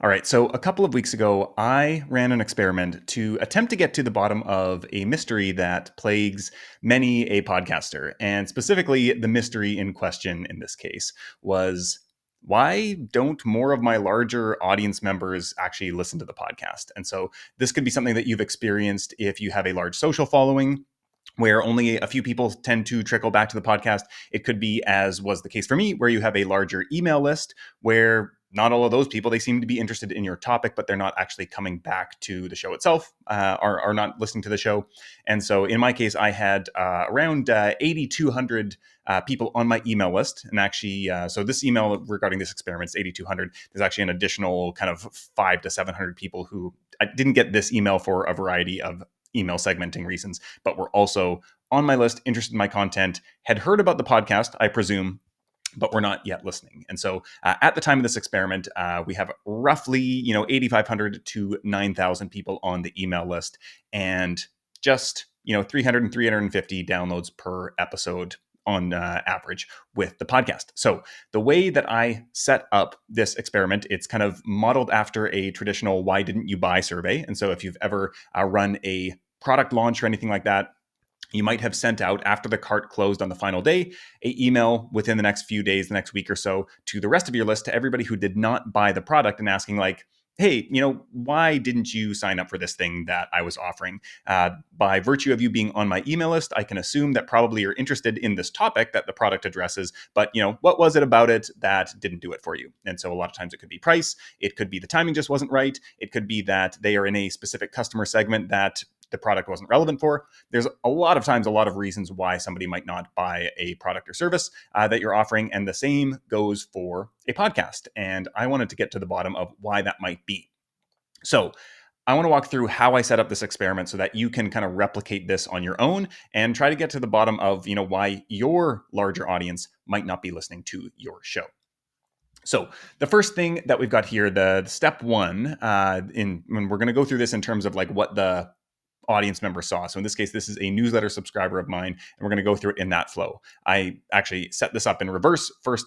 All right, so a couple of weeks ago, I ran an experiment to attempt to get to the bottom of a mystery that plagues many a podcaster. And specifically, the mystery in question in this case was, why don't more of my larger audience members actually listen to the podcast? And so this could be something that you've experienced if you have a large social following, where only a few people tend to trickle back to the podcast. It could be, as was the case for me, where you have a larger email list where not all of those people, they seem to be interested in your topic, but they're not actually coming back to the show itself, are not listening to the show. And so in my case, I had around 8,200 people on my email list. And actually, so this email regarding this experiment is 8,200. There's actually an additional kind of 500 to 700 people who I didn't get this email for a variety of email segmenting reasons, but were also on my list, interested in my content, had heard about the podcast, I presume, but we're not yet listening. And so at the time of this experiment, we have roughly 8,500 to 9,000 people on the email list, and just 300 and 350 downloads per episode on average with the podcast. So the way that I set up this experiment, it's kind of modeled after a traditional "why didn't you buy" survey. And so if you've ever run a product launch or anything like that, you might have sent out, after the cart closed on the final day, an email within the next few days, the next week or so, to the rest of your list, to everybody who did not buy the product, and asking like, hey, why didn't you sign up for this thing that I was offering? By virtue of you being on my email list, I can assume that probably you're interested in this topic that the product addresses, but what was it about it that didn't do it for you? And so a lot of times it could be price, it could be the timing just wasn't right, it could be that they are in a specific customer segment that the product wasn't relevant for. There's a lot of times, a lot of reasons why somebody might not buy a product or service that you're offering. And the same goes for a podcast. And I wanted to get to the bottom of why that might be. So I want to walk through how I set up this experiment so that you can kind of replicate this on your own and try to get to the bottom of, why your larger audience might not be listening to your show. So the first thing that we've got here, the step one, when we're going to go through this in terms of like what the audience member saw. So in this case, this is a newsletter subscriber of mine, and we're going to go through it in that flow. I actually set this up in reverse, first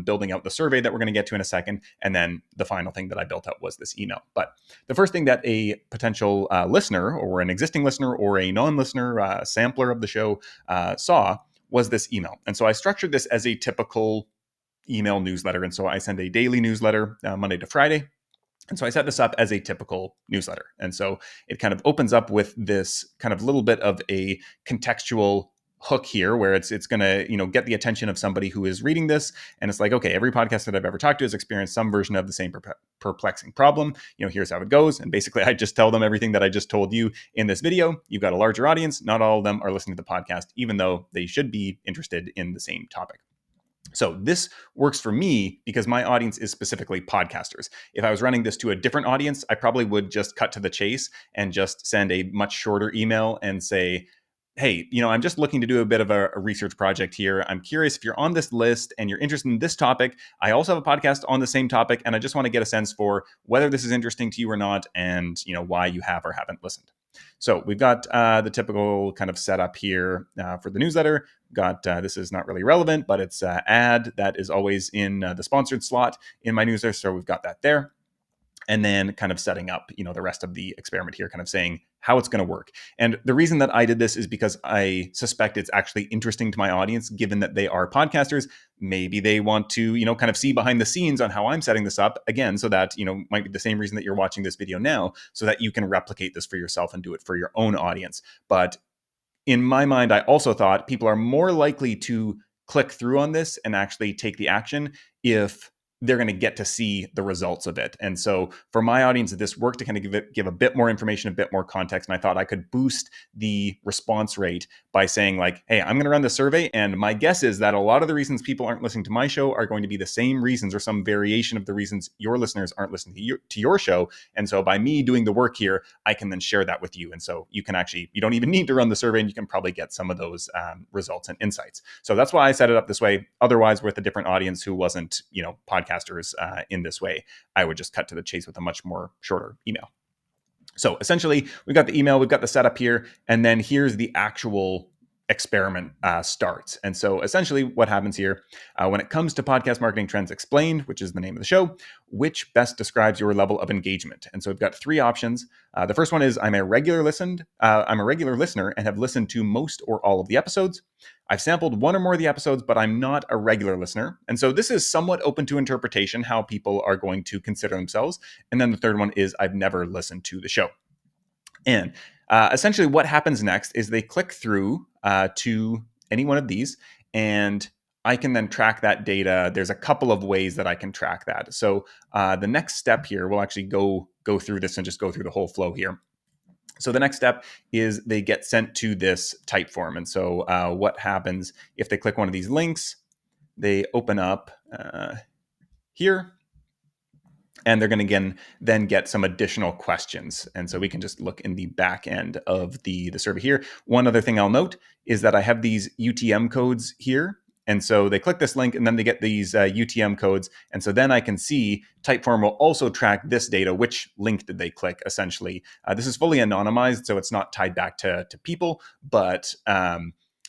building out the survey that we're going to get to in a second, and then the final thing that I built out was this email. But the first thing that a potential listener, or an existing listener, or a non-listener sampler of the show saw was this email. And so I structured this as a typical email newsletter. And so I send a daily newsletter Monday to Friday. And so I set this up as a typical newsletter. And so it kind of opens up with this kind of little bit of a contextual hook here, where it's going to, get the attention of somebody who is reading this. And it's like, okay, every podcast that I've ever talked to has experienced some version of the same perplexing problem. Here's how it goes. And basically I just tell them everything that I just told you in this video. You've got a larger audience. Not all of them are listening to the podcast, even though they should be interested in the same topic. So this works for me because my audience is specifically podcasters. If I was running this to a different audience, I probably would just cut to the chase and just send a much shorter email and say, hey, I'm just looking to do a bit of a research project here. I'm curious if you're on this list and you're interested in this topic. I also have a podcast on the same topic, and I just want to get a sense for whether this is interesting to you or not, and why you have or haven't listened. So we've got the typical kind of setup here for the newsletter. Got this is not really relevant, but it's ad that is always in the sponsored slot in my newsletter. So we've got that there. And then kind of setting up, the rest of the experiment here, kind of saying how it's going to work. And the reason that I did this is because I suspect it's actually interesting to my audience, given that they are podcasters. Maybe they want to, kind of see behind the scenes on how I'm setting this up, again, so that, might be the same reason that you're watching this video now, so that you can replicate this for yourself and do it for your own audience. But in my mind, I also thought people are more likely to click through on this and actually take the action if they're going to get to see the results of it. And so for my audience, this worked to kind of give a bit more information, a bit more context. And I thought I could boost the response rate by saying like, hey, I'm going to run the survey. And my guess is that a lot of the reasons people aren't listening to my show are going to be the same reasons, or some variation of the reasons your listeners aren't listening to your show. And so by me doing the work here, I can then share that with you. And so you can actually, you don't even need to run the survey, and you can probably get some of those results and insights. So that's why I set it up this way. Otherwise, with a different audience who wasn't, podcasters in this way, I would just cut to the chase with a much more shorter email. So essentially, we've got the email, we've got the setup here, and then here's the actual experiment starts. And so essentially what happens here, when it comes to podcast marketing trends explained, which is the name of the show, which best describes your level of engagement? And so we've got three options. The first one is I'm a regular listener and have listened to most or all of the episodes. I've sampled one or more of the episodes, but I'm not a regular listener. And so this is somewhat open to interpretation, how people are going to consider themselves. And then the third one is I've never listened to the show. And essentially what happens next is they click through to any one of these, and I can then track that data. There's a couple of ways that I can track that. So the next step here, we'll actually go through this and just go through the whole flow here. So the next step is they get sent to this type form. And so what happens if they click one of these links, they open up here, and they're going to then get some additional questions. And so we can just look in the back end of the survey here. One other thing I'll note is that I have these UTM codes here. And so they click this link and then they get these UTM codes. And so then I can see Typeform will also track this data. Which link did they click, essentially? This is fully anonymized, so it's not tied back to people. But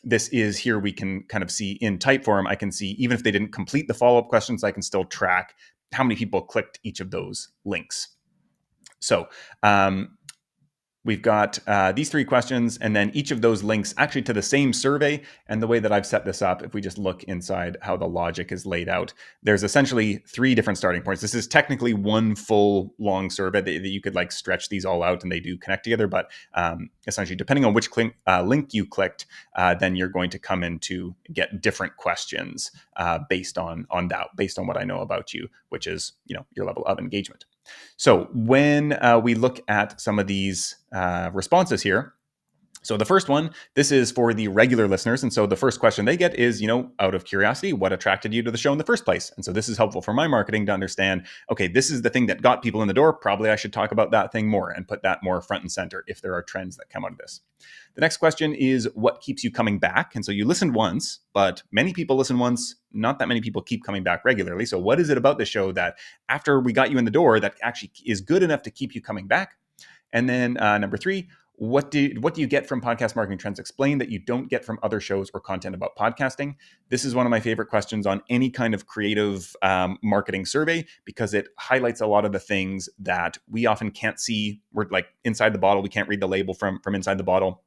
this is here we can kind of see in Typeform, I can see even if they didn't complete the follow-up questions, I can still track how many people clicked each of those links. So we've got these three questions, and then each of those links actually to the same survey. And the way that I've set this up, if we just look inside how the logic is laid out, there's essentially three different starting points. This is technically one full long survey that you could like stretch these all out and they do connect together. But essentially, depending on which link you clicked, then you're going to come in to get different questions based on that, based on what I know about you, which is, your level of engagement. So when we look at some of these responses here, so the first one, this is for the regular listeners. And so the first question they get is, out of curiosity, what attracted you to the show in the first place? And so this is helpful for my marketing to understand, okay, this is the thing that got people in the door. Probably I should talk about that thing more and put that more front and center if there are trends that come out of this. The next question is, what keeps you coming back? And so you listened once, but many people listen once. Not that many people keep coming back regularly. So what is it about the show that after we got you in the door that actually is good enough to keep you coming back? And then number three, what do you get from Podcast Marketing Trends Explained that you don't get from other shows or content about podcasting? This is one of my favorite questions on any kind of creative marketing survey, because it highlights a lot of the things that we often can't see. We're like inside the bottle. We can't read the label from inside the bottle.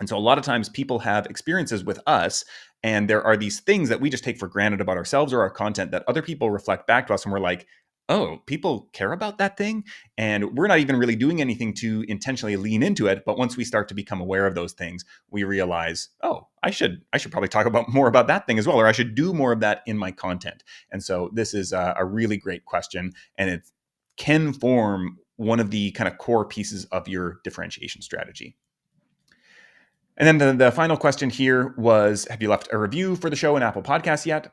And so a lot of times people have experiences with us, and there are these things that we just take for granted about ourselves or our content that other people reflect back to us, and we're like, oh, people care about that thing, and we're not even really doing anything to intentionally lean into it. But once we start to become aware of those things, we realize, oh, I should probably talk more about that thing as well, or I should do more of that in my content. And so this is a really great question, and it can form one of the kind of core pieces of your differentiation strategy. And then the final question here was, have you left a review for the show in Apple Podcasts yet?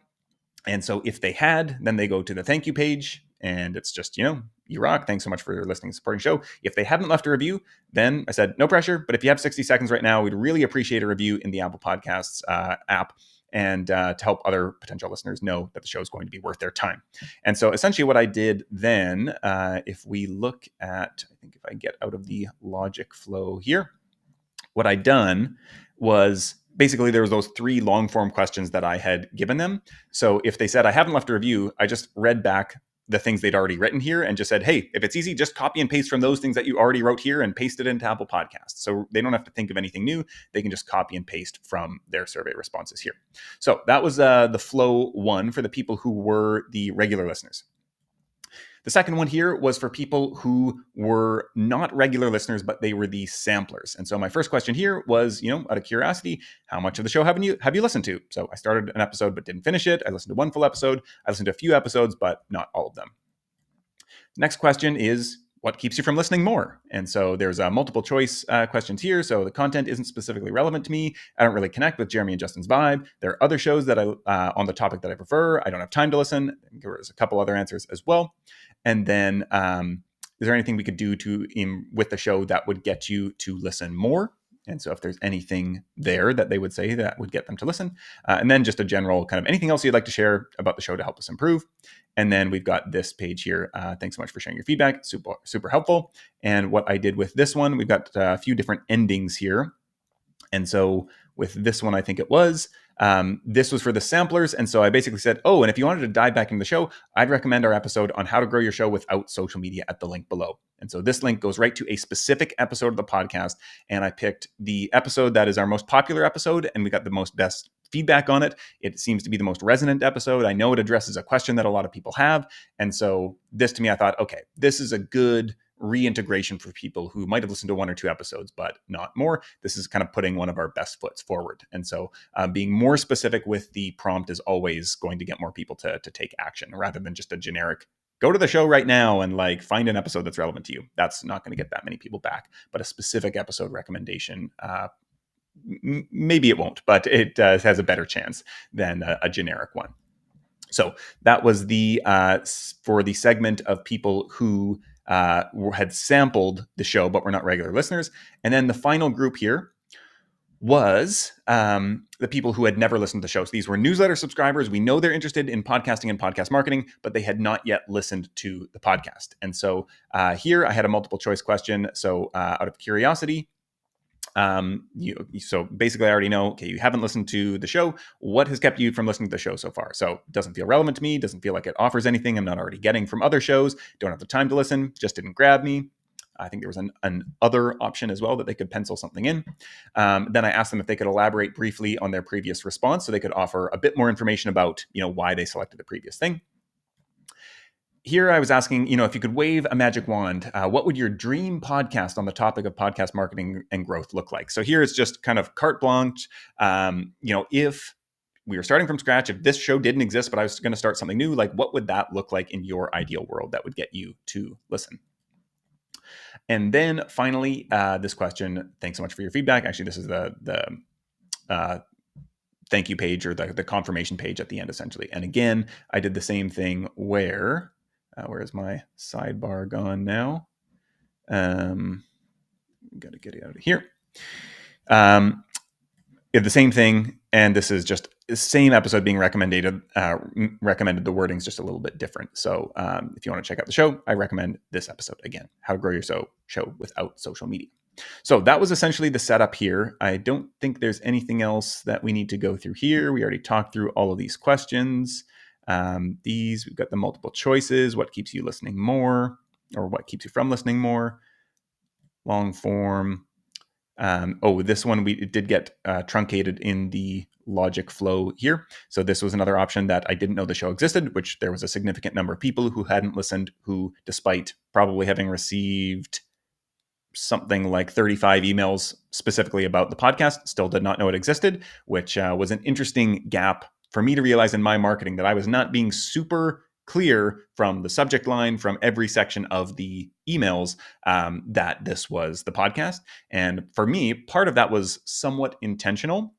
And so if they had, then they go to the thank you page, and it's just, you rock. Thanks so much for listening and supporting the show. If they haven't left a review, then I said, no pressure. But if you have 60 seconds right now, we'd really appreciate a review in the Apple Podcasts app, and to help other potential listeners know that the show is going to be worth their time. And so essentially what I did then, if we look at, I think if I get out of the logic flow here, what I'd done was basically there was those three long form questions that I had given them. So if they said, I haven't left a review, I just read back the things they'd already written here and just said, hey, if it's easy, just copy and paste from those things that you already wrote here and paste it into Apple Podcasts. So they don't have to think of anything new. They can just copy and paste from their survey responses here. So that was the flow one for the people who were the regular listeners. The second one here was for people who were not regular listeners, but they were the samplers. And so my first question here was, out of curiosity, how much of the show have you listened to? So I started an episode, but didn't finish it. I listened to one full episode. I listened to a few episodes, but not all of them. Next question is, what keeps you from listening more? And so there's multiple choice questions here. So the content isn't specifically relevant to me. I don't really connect with Jeremy and Justin's vibe. There are other shows that on the topic that I prefer. I don't have time to listen. There was a couple other answers as well. And then is there anything we could do with the show that would get you to listen more? And so if there's anything there that they would say that would get them to listen, and then just a general kind of anything else you'd like to share about the show to help us improve. And then we've got this page here. Thanks so much for sharing your feedback. Super, super helpful. And what I did with this one, we've got a few different endings here. And so with this one, I think it was. This was for the samplers. And so I basically said, oh, and if you wanted to dive back into the show, I'd recommend our episode on how to grow your show without social media at the link below. And so this link goes right to a specific episode of the podcast. And I picked the episode that is our most popular episode, and we got the most best feedback on it. It seems to be the most resonant episode. I know it addresses a question that a lot of people have. And so this, to me, I thought, okay, this is a good reintegration for people who might have listened to one or two episodes, but not more. This is kind of putting one of our best foots forward. And so being more specific with the prompt is always going to get more people to take action, rather than just a generic, go to the show right now and like find an episode that's relevant to you. That's not going to get that many people back. But a specific episode recommendation, maybe it won't, but it has a better chance than a generic one. So that was the for the segment of people who had sampled the show but were not regular listeners. And then the final group here was the people who had never listened to the show. So these were newsletter subscribers. We know they're interested in podcasting and podcast marketing, but they had not yet listened to the podcast. And so here I had a multiple choice question. So out of curiosity, so basically I already know, okay, you haven't listened to the show. What has kept you from listening to the show so far? So it doesn't feel relevant to me. Doesn't feel like it offers anything I'm not already getting from other shows. Don't have the time to listen. Just didn't grab me. I think there was an other option as well that they could pencil something in. Then I asked them if they could elaborate briefly on their previous response, so they could offer a bit more information about, why they selected the previous thing. Here I was asking, if you could wave a magic wand, what would your dream podcast on the topic of podcast marketing and growth look like? So here it's just kind of carte blanche. If we were starting from scratch, if this show didn't exist, but I was going to start something new, like what would that look like in your ideal world that would get you to listen? And then finally, this question, thanks so much for your feedback. Actually, this is the thank you page, or the confirmation page at the end, essentially. And again, I did the same thing where... where is my sidebar gone now? Got to get it out of here. The same thing, and this is just the same episode being recommended. The wording's just a little bit different. So if you want to check out the show, I recommend this episode again: How to Grow Your Show Without Social Media. So that was essentially the setup here. I don't think there's anything else that we need to go through here. We already talked through all of these questions. We've got the multiple choices. What keeps you listening more, or what keeps you from listening more? Long form. This one we did get truncated in the logic flow here. So this was another option that I didn't know the show existed, which there was a significant number of people who hadn't listened, who, despite probably having received something like 35 emails specifically about the podcast, still did not know it existed, which was an interesting gap for me to realize in my marketing, that I was not being super clear from the subject line, from every section of the emails, that this was the podcast. And for me, part of that was somewhat intentional.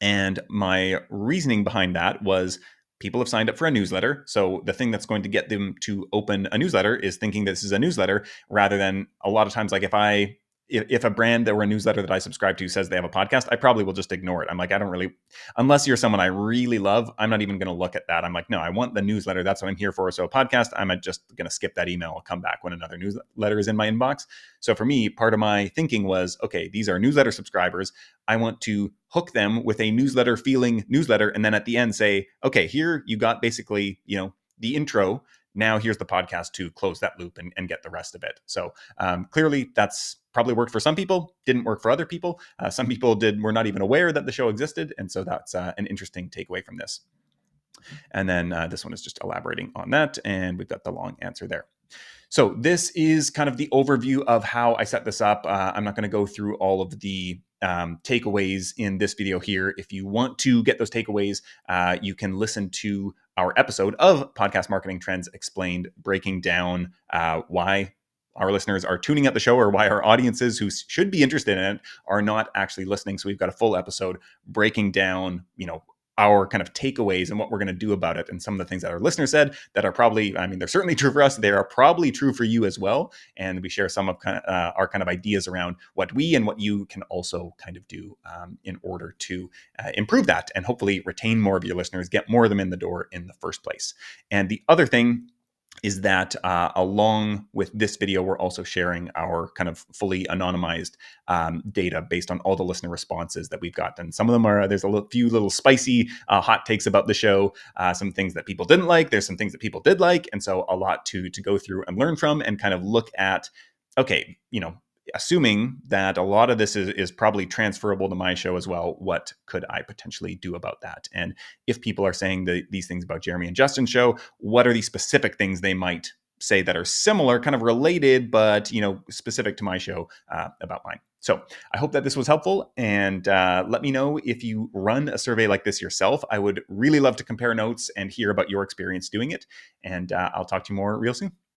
And my reasoning behind that was, people have signed up for a newsletter. So the thing that's going to get them to open a newsletter is thinking this is a newsletter, rather than a lot of times, like if a brand or a newsletter that I subscribe to says they have a podcast, I probably will just ignore it. I'm like, I don't really, unless you're someone I really love, I'm not even going to look at that. I'm like, no, I want the newsletter. That's what I'm here for. So a podcast, I'm just going to skip that email. I'll come back when another newsletter is in my inbox. So for me, part of my thinking was, okay, these are newsletter subscribers. I want to hook them with a newsletter feeling newsletter. And then at the end say, okay, here you got basically, the intro. Now here's the podcast to close that loop and get the rest of it. So clearly that's probably worked for some people, didn't work for other people. Some people were not even aware that the show existed. And so that's an interesting takeaway from this. And then this one is just elaborating on that. And we've got the long answer there. So this is kind of the overview of how I set this up. I'm not going to go through all of the takeaways in this video here. If you want to get those takeaways, you can listen to our episode of Podcast Marketing Trends Explained, breaking down why our listeners are tuning out the show, or why our audiences who should be interested in it are not actually listening. So we've got a full episode breaking down, our kind of takeaways and what we're going to do about it, and some of the things that our listeners said that are probably, they're certainly true for us. They are probably true for you as well. And we share some of our kind of ideas around what we and what you can also kind of do in order to improve that, and hopefully retain more of your listeners, get more of them in the door in the first place. And the other thing is that along with this video, we're also sharing our kind of fully anonymized data based on all the listener responses that we've gotten. Some of them are, there's few little spicy hot takes about the show, some things that people didn't like, there's some things that people did like. And so a lot to go through and learn from and kind of look at, okay, assuming that a lot of this is probably transferable to my show as well, what could I potentially do about that? And if people are saying these things about Jeremy and Justin's show, what are the specific things they might say that are similar, kind of related, but specific to my show about mine? So I hope that this was helpful, and let me know if you run a survey like this yourself. I would really love to compare notes and hear about your experience doing it, and I'll talk to you more real soon.